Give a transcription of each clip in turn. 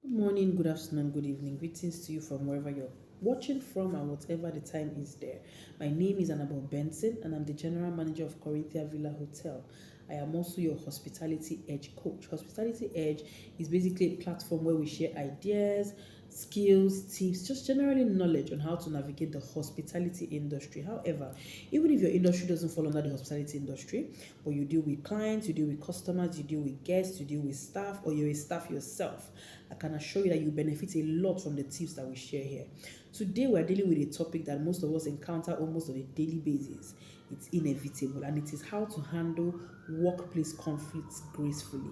Good morning, good afternoon, good evening. Greetings to you from wherever you're watching from and whatever the time is there. My name is Annabelle Benson and I'm the General Manager of Corinthia Villa Hotel. I am also your Hospitality Edge coach. Hospitality Edge is basically a platform where we share ideas, skills, tips, just generally knowledge on how to navigate the hospitality industry. However, even if your industry doesn't fall under the hospitality industry, but you deal with clients, you deal with customers, you deal with guests, you deal with staff, or you're a staff yourself, I can assure you that you benefit a lot from the tips that we share here. Today, we're dealing with a topic that most of us encounter almost on a daily basis. It's inevitable, and it is how to handle workplace conflicts gracefully.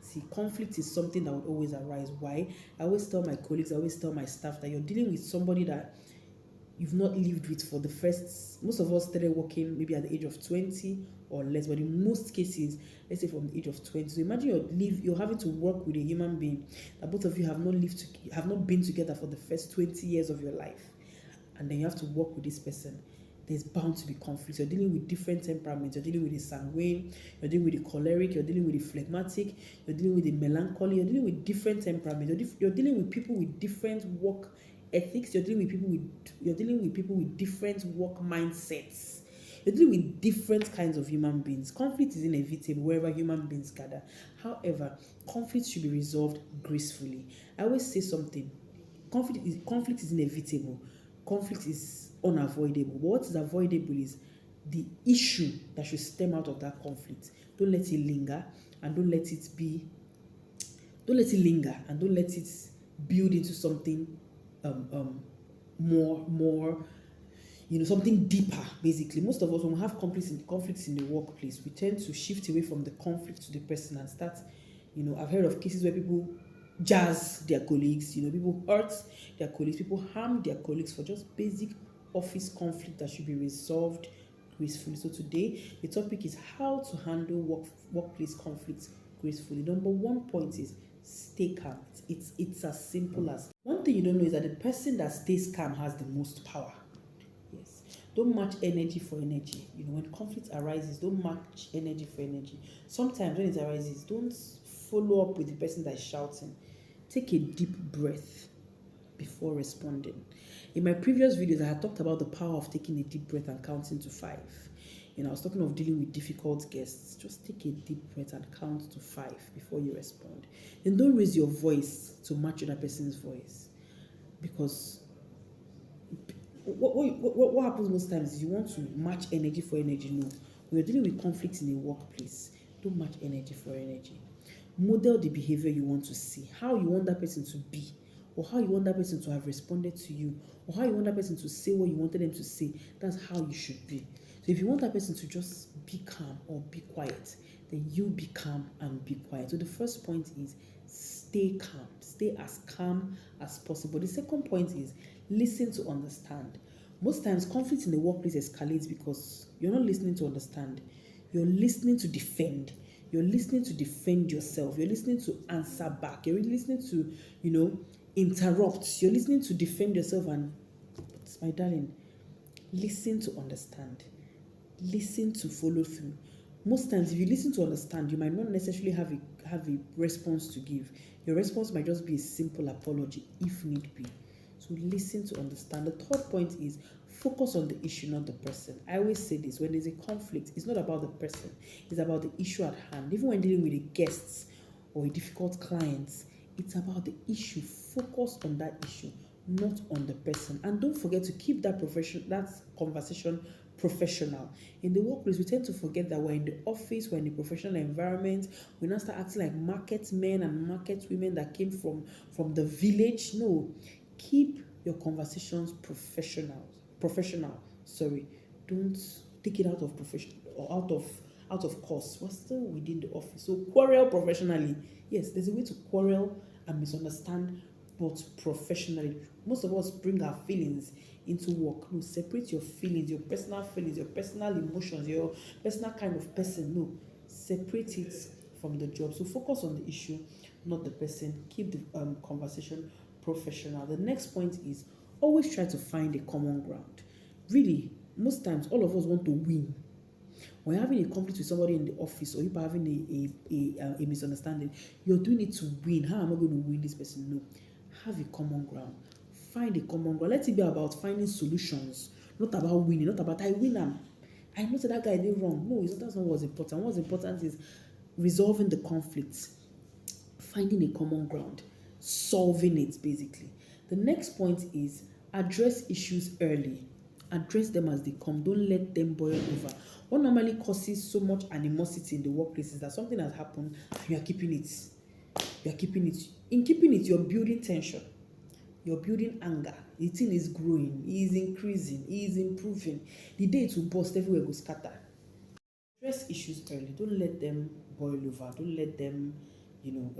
See, conflict is something that would always arise. Why? I always tell my colleagues, I always tell my staff that you're dealing with somebody that you've not lived with for the first, most of us started working maybe at the age of 20 or less, but in most cases, let's say from the age of 20. So imagine you're having to work with a human being that both of you have not been together for the first 20 years of your life, and then you have to work with this person. There's bound to be conflict. You're dealing with different temperaments. You're dealing with the sanguine, you're dealing with the choleric, you're dealing with the phlegmatic, you're dealing with the melancholy, you're dealing with different temperaments. You're dealing with people with different work ethics. You're dealing with people with different work mindsets. You're dealing with different kinds of human beings. Conflict is inevitable wherever human beings gather. However, conflict should be resolved gracefully. I always say something. Conflict is inevitable. Conflict is unavoidable. But what is avoidable is the issue that should stem out of that conflict. Don't let it linger, and don't let it build into something more something deeper. Basically, most of us, when we have conflicts in the workplace, we tend to shift away from the conflict to the person and start. I've heard of cases where people jazz their colleagues. People hurt their colleagues, people harm their colleagues for just basic office conflict that should be resolved gracefully. So today the topic is how to handle workplace conflicts gracefully. Number one point is stay calm. It's as simple as, one thing you don't know is that the person that stays calm has the most power. Yes. Don't match energy for energy. When conflict arises, don't match energy for energy. Sometimes when it arises, don't follow up with the person that is shouting. Take a deep breath before responding. In my previous videos, I had talked about the power of taking a deep breath and counting to five. I was talking of dealing with difficult guests. Just take a deep breath and count to five before you respond. And don't raise your voice to match other person's voice, because what happens most times is you want to match energy for energy. No, when you're dealing with conflicts in a workplace, don't match energy for energy. Model the behavior you want to see, how you want that person to be, or how you want that person to have responded to you, or how you want that person to say what you wanted them to say. That's how you should be. So if you want that person to just be calm or be quiet, then you be calm and be quiet. So the first point is stay calm. Stay as calm as possible. The second point is listen to understand. Most times conflict in the workplace escalates because you're not listening to understand. You're listening to defend. You're listening to defend yourself. You're listening to answer back. You're listening to, interrupt. You're listening to defend yourself. And my darling, listen to understand. Listen to follow through. Most times, if you listen to understand, you might not necessarily have a response to give. Your response might just be a simple apology if need be. So listen to understand. The third point is focus on the issue, not the person. I always say this: when there's a conflict, it's not about the person, it's about the issue at hand. Even when dealing with the guests or a difficult clients, it's about the issue. Focus on that issue, not on the person. And don't forget to keep that conversation professional. In the workplace, we tend to forget that we're in the office, we're in the professional environment. We now start acting like market men and market women that came from the village. No, keep your conversations professional. Sorry, don't take it out of profession or out of course. We're still within the office, so quarrel professionally. Yes, there's a way to quarrel and misunderstand, but professionally. Most of us bring our feelings into work. No, separate your feelings, your personal emotions, your personal kind of person. No, separate it from the job. So focus on the issue, not the person. Keep the conversation professional. The next point is always try to find a common ground. Really, most times all of us want to win. When you're having a conflict with somebody in the office, or you're having a misunderstanding, you're doing it to win. How am I going to win this person? No. Have a common ground. Find a common ground. Let it be about finding solutions, not about winning, not about I win am. I know that guy did wrong. No, that's not what's important. What's important is resolving the conflict, finding a common ground, solving it basically. The next point is address issues early. Address them as they come. Don't let them boil over. What normally causes so much animosity in the workplace is that something has happened and you are keeping it. You are keeping it. In keeping it, you're building tension. You're building anger. The thing is growing. It is increasing. It is improving. The day it will burst, everywhere will scatter. Address issues early. Don't let them boil over. Don't let them, you know,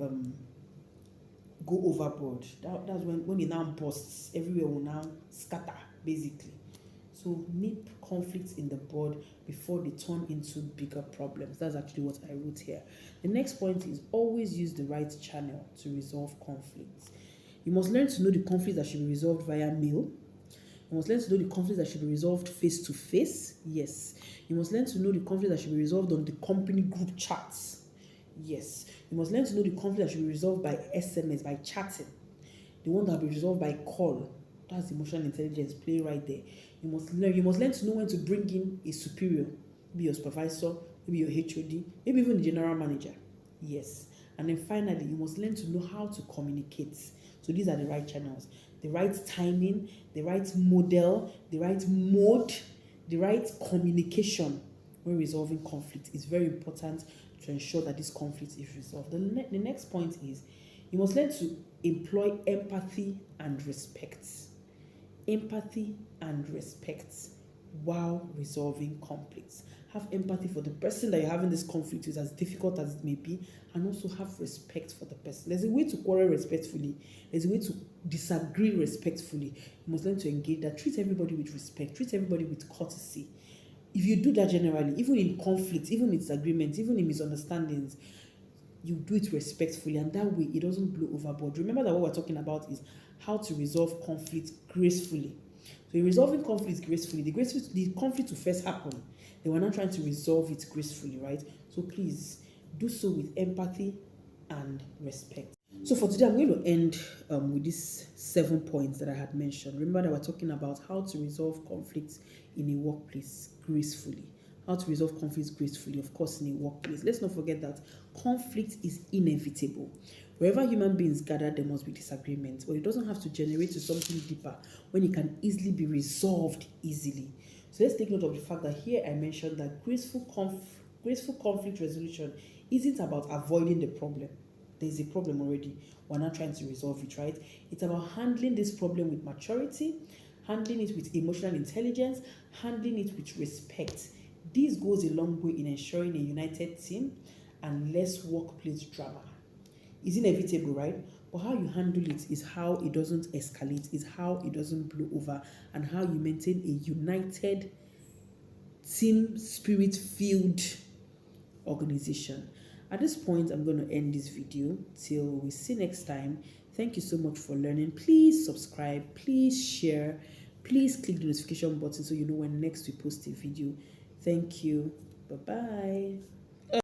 go overboard. That's when it now bursts, everywhere will now scatter, basically. So nip conflicts in the bud before they turn into bigger problems. That's actually what I wrote here. The next point is always use the right channel to resolve conflicts. You must learn to know the conflicts that should be resolved via mail. You must learn to know the conflicts that should be resolved face to face. Yes. You must learn to know the conflicts that should be resolved on the company group chats. Yes. You must learn to know the conflict that should be resolved by SMS, by chatting. The one that will be resolved by call. That's emotional intelligence play right there. You must learn to know when to bring in a superior, maybe your supervisor, maybe your HOD, maybe even the general manager. Yes. And then finally, you must learn to know how to communicate. So these are the right channels, the right timing, the right model, the right mode, the right communication when resolving conflict is very important to ensure that this conflict is resolved. The next point is you must learn to employ empathy and respect. Empathy and respect while resolving conflicts. Have empathy for the person that you're having this conflict with, as difficult as it may be, and also have respect for the person. There's a way to quarrel respectfully. There's a way to disagree respectfully. You must learn to engage that. Treat everybody with respect. Treat everybody with courtesy. If you do that generally, even in conflict, even in disagreements, even in misunderstandings, you do it respectfully, and that way it doesn't blow overboard. Remember that what we're talking about is how to resolve conflict gracefully. So in resolving conflict gracefully, the conflict will first happen. Then we're not trying to resolve it gracefully, right? So please do so with empathy and respect. So for today, I'm going to end with these 7 points that I had mentioned. Remember that we're talking about how to resolve conflicts in a workplace gracefully. How to resolve conflicts gracefully, of course, in a workplace. Let's not forget that conflict is inevitable. Wherever human beings gather, there must be disagreements, but it doesn't have to generate to something deeper when it can easily be resolved easily. So let's take note of the fact that here I mentioned that graceful conflict resolution isn't about avoiding the problem. There's a problem already. We're not trying to resolve it, right? It's about handling this problem with maturity, handling it with emotional intelligence, handling it with respect. This goes a long way in ensuring a united team and less workplace drama. It's inevitable, right? But how you handle it is how it doesn't escalate, is how it doesn't blow over, and how you maintain a united, team spirit filled organization. At this point, I'm going to end this video. Till we see next time. Thank you so much for learning. Please subscribe, please share, please click the notification button so you know when next we post a video. Thank you. Bye bye.